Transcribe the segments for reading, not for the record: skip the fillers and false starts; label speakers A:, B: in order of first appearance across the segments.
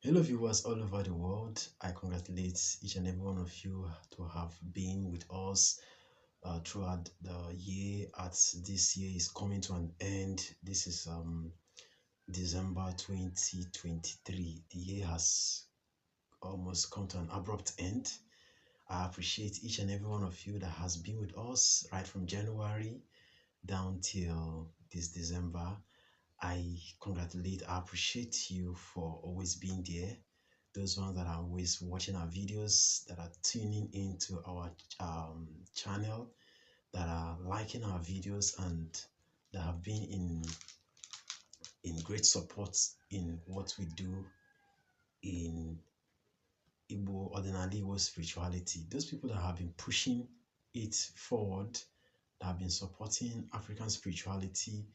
A: Hello viewers all over the world. I congratulate each and every one of you to have been with us throughout the year. As this year is coming to an end, this is December 2023. The year has almost come to an abrupt end. I appreciate each and every one of you that has been with us right from January down till this December. I appreciate you for always being there. Those ones that are always watching our videos, that are tuning into our channel, that are liking our videos, and that have been in great support in what we do in ordinarily Igbo spirituality. Those people that have been pushing it forward, that have been supporting African spirituality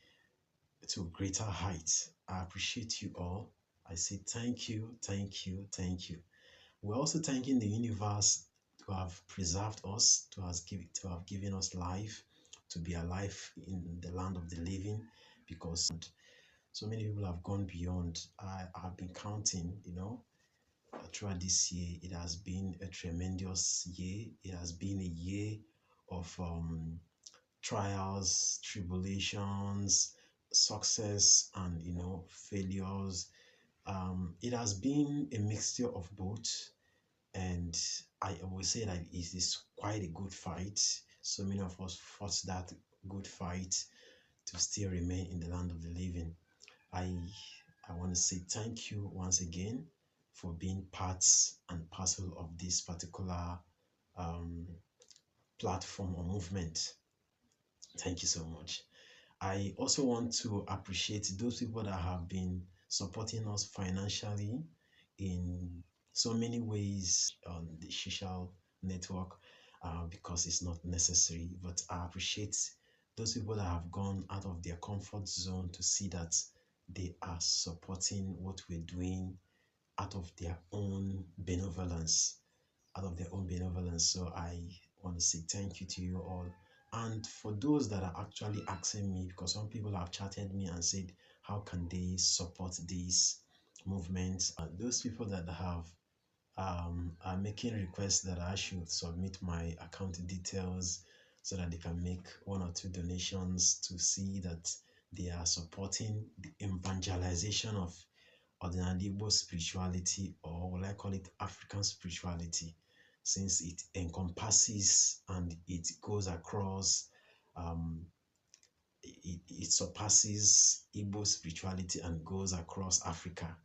A: to greater heights. I appreciate you all. I say thank you, thank you, thank you. We're also thanking the universe to have preserved us, to have given us life, to be alive in the land of the living, because so many people have gone beyond. I have been counting, throughout this year. It has been a tremendous year. It has been a year of trials, tribulations, success, and failures. It has been a mixture of both, and I will say that it is quite a good fight. So many of us fought that good fight to still remain in the land of the living. I want to say thank you once again for being parts and parcel of this particular platform or movement. Thank you so much. I also want to appreciate those people that have been supporting us financially in so many ways on the social network, because it's not necessary. But I appreciate those people that have gone out of their comfort zone to see that they are supporting what we're doing out of their own benevolence, So I want to say thank you to you all. And for those that are actually asking me, because some people have chatted me and said, how can they support these movements? And those people that have are making requests that I should submit my account details so that they can make one or two donations to see that they are supporting the evangelization of ordinary Igbo spirituality, or what I call it African spirituality, since it encompasses and it goes across, it surpasses Igbo spirituality and goes across Africa,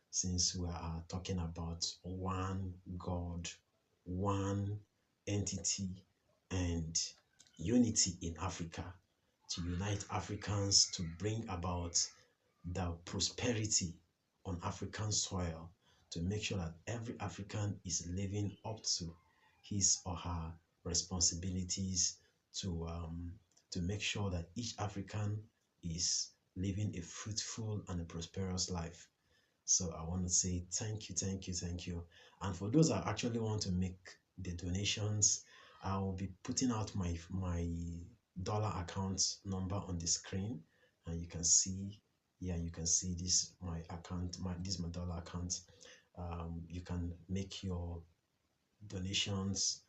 A: since we are talking about one God, one entity, and unity in Africa, to unite Africans to bring about the prosperity on African soil, to make sure that every African is living up to his or her responsibilities to make sure that each African is living a fruitful and a prosperous life. So I want to say thank you, thank you, thank you. And for those that actually want to make the donations, I will be putting out my dollar account number on the screen, and you can see, yeah, you can see this my account, my dollar account. You can make your donations.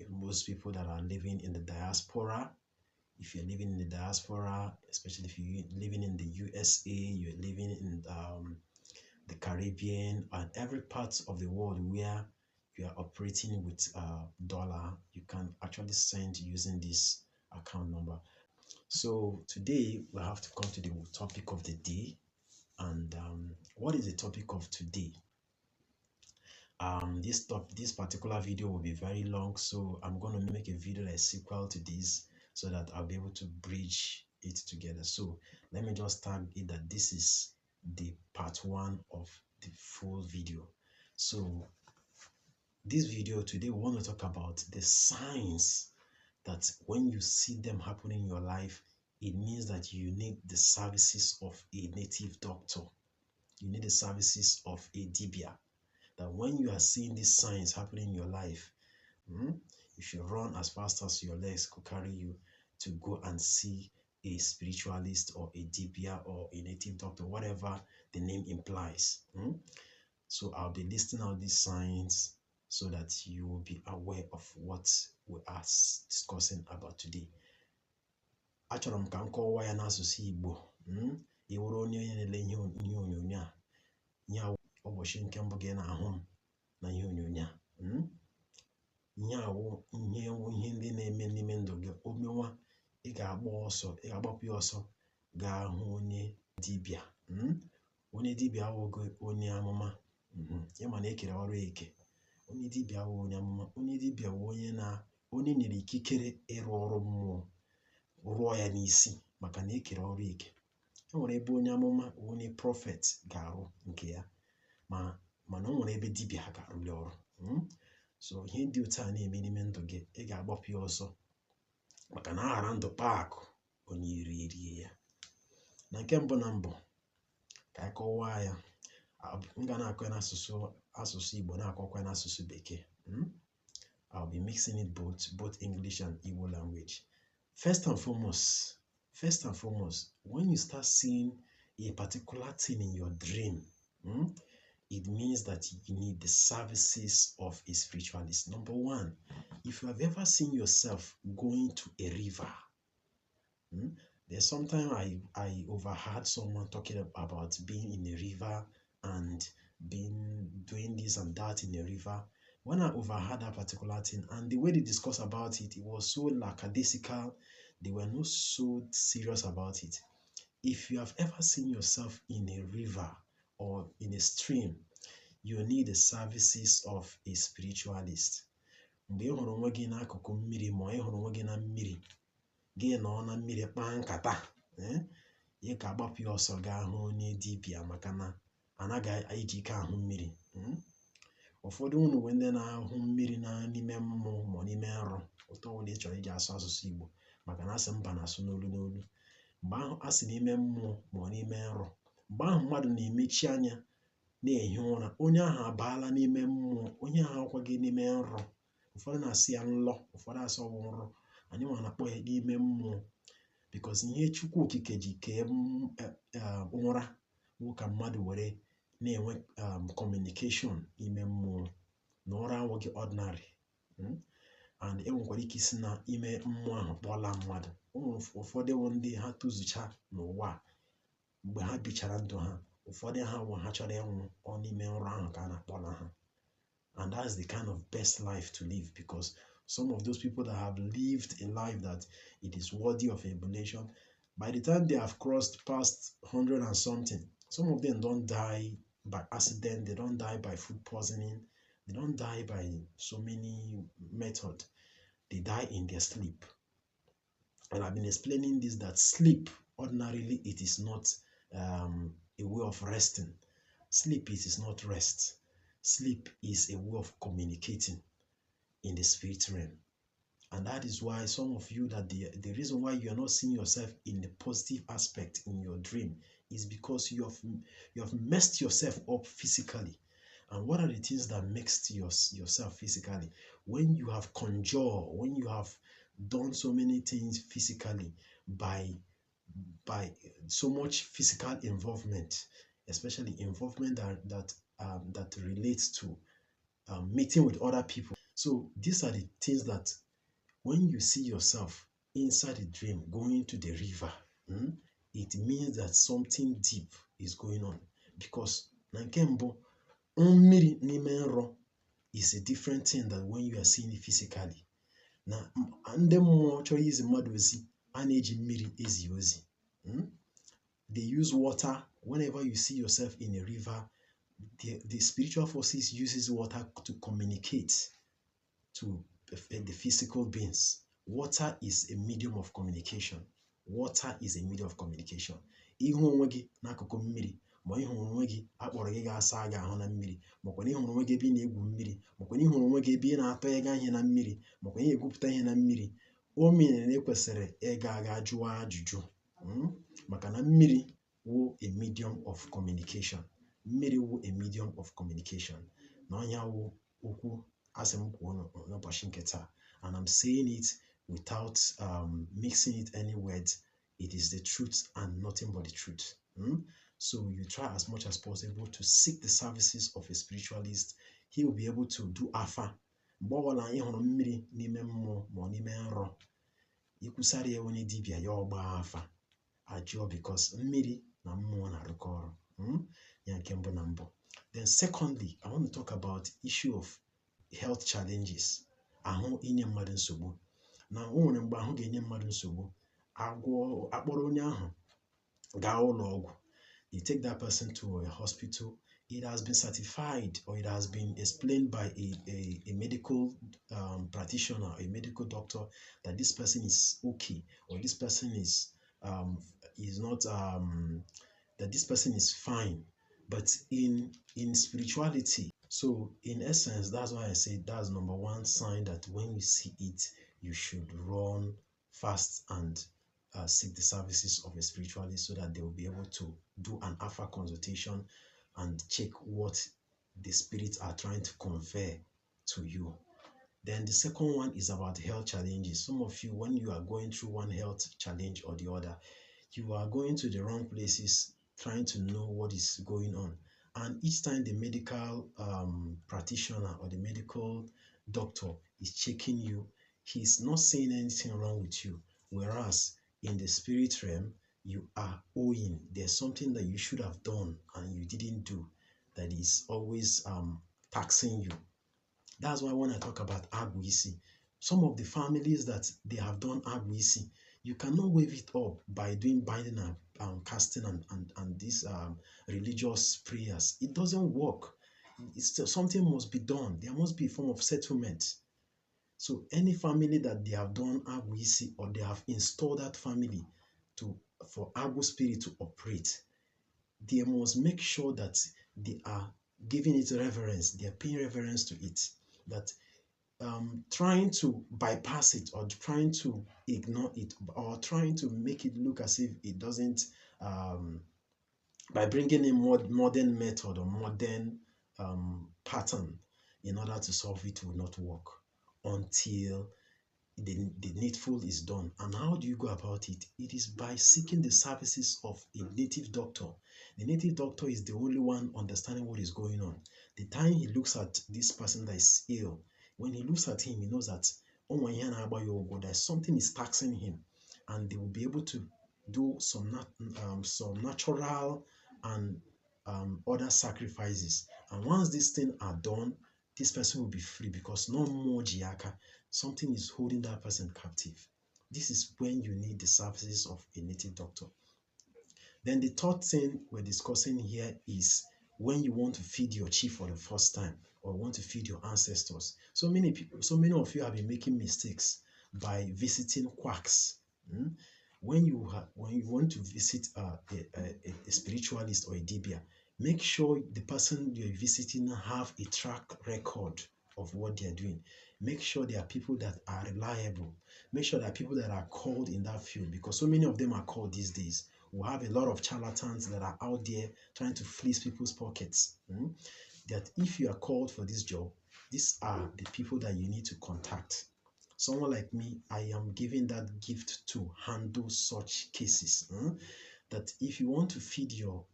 A: Most people that are living in the diaspora, if you're living in the diaspora, especially if you're living in the USA, you're living in the Caribbean, and every part of the world where you are operating with dollar, you can actually send using this account number. So today we have to come to the topic of the day. And what is the topic of today? This particular video will be very long, so I'm going to make a video that is sequel to this, so that I'll be able to bridge it together. So let me just tag it that this is the part 1 of the full video. So this video today, we want to talk about the signs that when you see them happening in your life, it means that you need the services of a native doctor. You need the services of a dibia. That when you are seeing these signs happening in your life, you should run as fast as your legs could carry you to go and see a spiritualist or a dibia or a native doctor, whatever the name implies. So I'll be listing out these signs so that you will be aware of what we are discussing about today. Achọrọ m ka m kọwaa ya n'asụsụ Igbo. Ị wụrụ onye na-ele ihe onyonyo a, ihe ụbọchị nke mbụ gị na-ahụ m na ihe onyonyo a. Ihe awụ ihe ndị na-eme n'ime ndụ gị. O mewa, ị ga-agbapụ ya ọsọ gaa hụ onye dibịa. Onye dibịa awụghị onye amụma. Ịma na ekere ọrụ eke. Onye dibịa awụ onye amụma. Onye dibịa wụ onye nyere ikikere ịrụ ọrụ mmụọ, rụọ ya n'isi, maka na ekere ọrụ eke. E nwere ebe onye amụma, onye prọfet ga-arụ nke ya, mana o nwere ebe dibịa ha ga-arụli ọrụ. So ihe dị otu a na-eme n'ime ndụ gị, ị ga-agbapụ ya ọsọ, maka na aghara ndụ paakụ onye erie ya. Na nke mbụ ka anyị kọwaa ya. M ga na-akọ ya n'asụsụ Igbo, na-akọkwa ya n'asụsụ Bekee. I'll be mixing it both English and Igbo language. First and foremost, when you start seeing a particular thing in your dream, it means that you need the services of a spiritualist. Number one, if you have ever seen yourself going to a river, there's sometimes I overheard someone talking about being in a river and doing this and that in a river. When I overheard that particular thing, and the way they discussed about it, it was so lackadaisical. They were not so serious about it. If you have ever seen yourself in a river or in a stream, you need the services of a spiritualist. Mgbe ị hụrụ onwe gị n'akụkụ mmiri, ma ị hụrụ onwe gị na mmiri, gị nọ na mmiri kpaa nkata, ị ga-agbapụ ya ọsọ gaa hụ onye dibịa, maka na anaghị eji ike ahụ mmiri. Ụfọdụ unu bụ ndị na-ahụ mmiri n'ime mmụọ ma n'ime nrọ. Ụtọ ọbụla ị chọrọ iji asụsụ Igbo, maka na asị mba na-asụ n'olu. Mgbe ahụ asị n'ime mmụọ ma n'ime nrọ, mgbe ahụ mmadụ na-emechi anya na-ehi ụra, onye ahụ abaala n'ime mmụọ, onye ahụ akwaghị n'ime nrọ. Ụfọdụ na-asị ya nlọ, ụfọdụ asị ọ bụ nrọ. Anyị nwa na-akpọ ya n'ime mmụọ, because ihe Chukwu Okike ji kee ụra bụ ka mmadụ were na-enwe communication ime mmụọ, na ụra awụghị ordinary. And enwekwara ike isi na ime mmụọ ahụ kpọla mmadụ. Ụfọdụ bụ ndị ha tozucha n'ụwa mgbe ha bichara ndụ ha. Ụfọdụ ha chọrọ ịnwụ, ọ n'ime nrọ ahụ ka a na-akpọla ha. And that's the kind of best life to live, because some of those people that have lived a life that it is worthy of emulation, by the time they have crossed past 100 and something, some of them don't die by accident, they don't die by food poisoning, they don't die by so many methods. They die in their sleep. And I've been explaining this, that sleep, ordinarily, it is not a way of resting. Sleep, it is not rest. Sleep is a way of communicating in the spirit realm. And that is why some of you, that the reason why you are not seeing yourself in the positive aspect in your dream is because you have messed yourself up physically. And what are the things that makes yourself physically? When you have conjured, when you have done so many things physically by so much physical involvement, especially involvement that relates to meeting with other people. So these are the things that when you see yourself inside a dream going to the river, it means that something deep is going on. Because na nke mbụ, mmiri n'ime nrọ is a different thing than when you are seeing it physically. Na ndị mmụọ chọrọ izi mmadụ ozi, a na-eji mmiri ezi ozi. They use water. Whenever you see yourself in a river, the spiritual forces uses water to communicate to the physical beings. Water is a medium of communication. Water is a medium of communication. Ihu onwe gị n'akụkụ mmiri, ma ihu onwe gị akpọrọ gị ga-asa gị ahụ na mmiri, makwa na ihu onwe gị ebe ị na-egwu mmiri, makwa na ihu onwe gị ebe ị na-atọ ịga ihe na mmiri, makwa ihe egwupụta ihe na mmiri, o mere na ekwesịrị ịga jụọ ajụjụ. Maka na mmiri wụ a medium of communication. Mmiri wụ a medium of communication. Na ọnya wụ okwu asị m kwuo n'ụbọchị nke taa. And I'm saying it without mixing it any words. It is the truth and nothing but the truth. So you try as much as possible to seek the services of a spiritualist. He will be able to do afa. Mgbe ọbụla anyị hụrụ mmiri n'ime mmụọ ma ọ n'ime nrọ, ikwusara ya onye dibịa ya ọgba afa ajụọ because mmiri na mmụọ na-arụkọ ọrụ. Ya nke mbụ na mbụ. Then secondly, I want to talk about issue of health challenges. Ahụ inye mmadụ nsogbu. Na o nwere mgbe ahụ ga-enye mmadụ nsogbu, akpọrọ onye ahụ gaa ụlọ ọgwụ. You take that person to a hospital. It has been certified or it has been explained by a medical practitioner, a medical doctor, that this person is okay, or this person is not that this person is fine. But in spirituality, so in essence, that's why I say that's number one sign that when you see it, you should run fast and seek the services of a spiritualist so that they will be able to do an alpha consultation and check what the spirits are trying to convey to you. Then the second one is about health challenges. Some of you, when you are going through one health challenge or the other, you are going to the wrong places trying to know what is going on. And each time the medical practitioner or the medical doctor is checking you, he's not saying anything wrong with you. Whereas in the spirit realm, you are owing. There's something that you should have done and you didn't do that is always taxing you. That's why when I talk about Agwisi, some of the families that they have done Agwisi, you cannot wave it up by doing binding and casting and these religious prayers. It doesn't work. Something must be done. There must be a form of settlement. So any family that they have done Agwisi or they have installed that family for Agwu spirit to operate, they must make sure that they are giving it reverence. They are paying reverence to it. That trying to bypass it or trying to ignore it or trying to make it look as if it doesn't, by bringing a more modern method or modern pattern in order to solve it will not work until the needful is done. And how do you go about it? It is by seeking the services of a native doctor. The native doctor is the only one understanding what is going on. The time he looks at this person that is ill, when he looks at him, he knows that that something is taxing him, and they will be able to do some natural and other sacrifices. And once these things are done, this person will be free because no more jiaka. Something is holding that person captive. This is when you need the services of a native doctor. Then the third thing we're discussing here is when you want to feed your chief for the first time or want to feed your ancestors. So many of you have been making mistakes by visiting quacks. When you want to visit a spiritualist or a dibia, make sure the person you're visiting have a track record of what they're doing. Make sure there are people that are reliable. Make sure there are people that are called in that field, because so many of them are called these days. We have a lot of charlatans that are out there trying to fleece people's pockets. That if you are called for this job, these are the people that you need to contact. Someone like me, I am given that gift to handle such cases. That if you want to feed your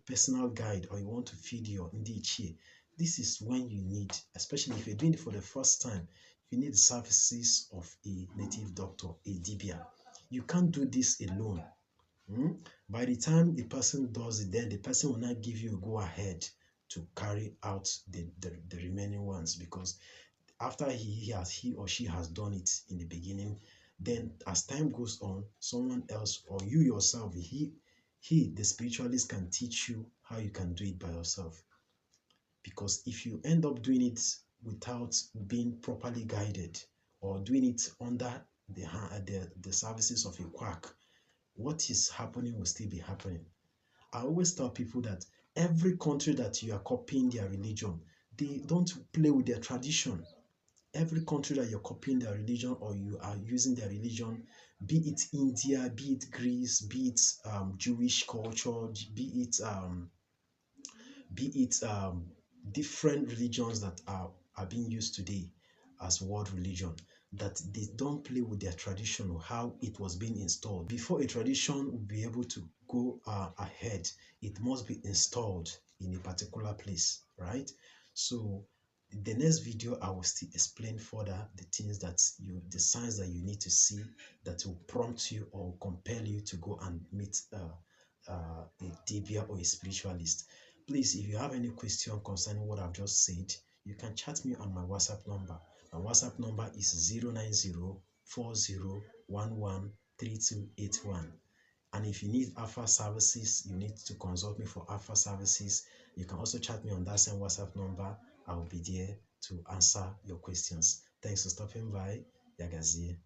A: personal guide, or you want to feed your ndichie, this is when you need, especially if you're doing it for the first time, you need the services of a native doctor, a dibia. You can't do this alone. By the time the person does it, then the person will not give you a go ahead to carry out the remaining ones, because after he or she has done it in the beginning, then as time goes on, someone else or you yourself, the spiritualist can teach you how you can do it by yourself. Because if you end up doing it without being properly guided or doing it under the services of a quack, what is happening will still be happening. I always tell people that every country that you are copying their religion, they don't play with their tradition. Every country that you're copying their religion or you are using their religion, be it India, be it Greece, be it Jewish culture, be it different religions that are being used today as world religion, that they don't play with their tradition or how it was being installed. Before a tradition will be able to go ahead, it must be installed in a particular place, right? So the next video, I will still explain further the things that the signs that you need to see that will prompt you or compel you to go and meet a Dibia or a spiritualist. Please, if you have any question concerning what I've just said, you can chat me on my WhatsApp number. My WhatsApp number is 09040113281. And if you need Alpha services, you need to consult me for Alpha services. You can also chat me on that same WhatsApp number. I will be there to answer your questions. Thanks for stopping by. Yagazie.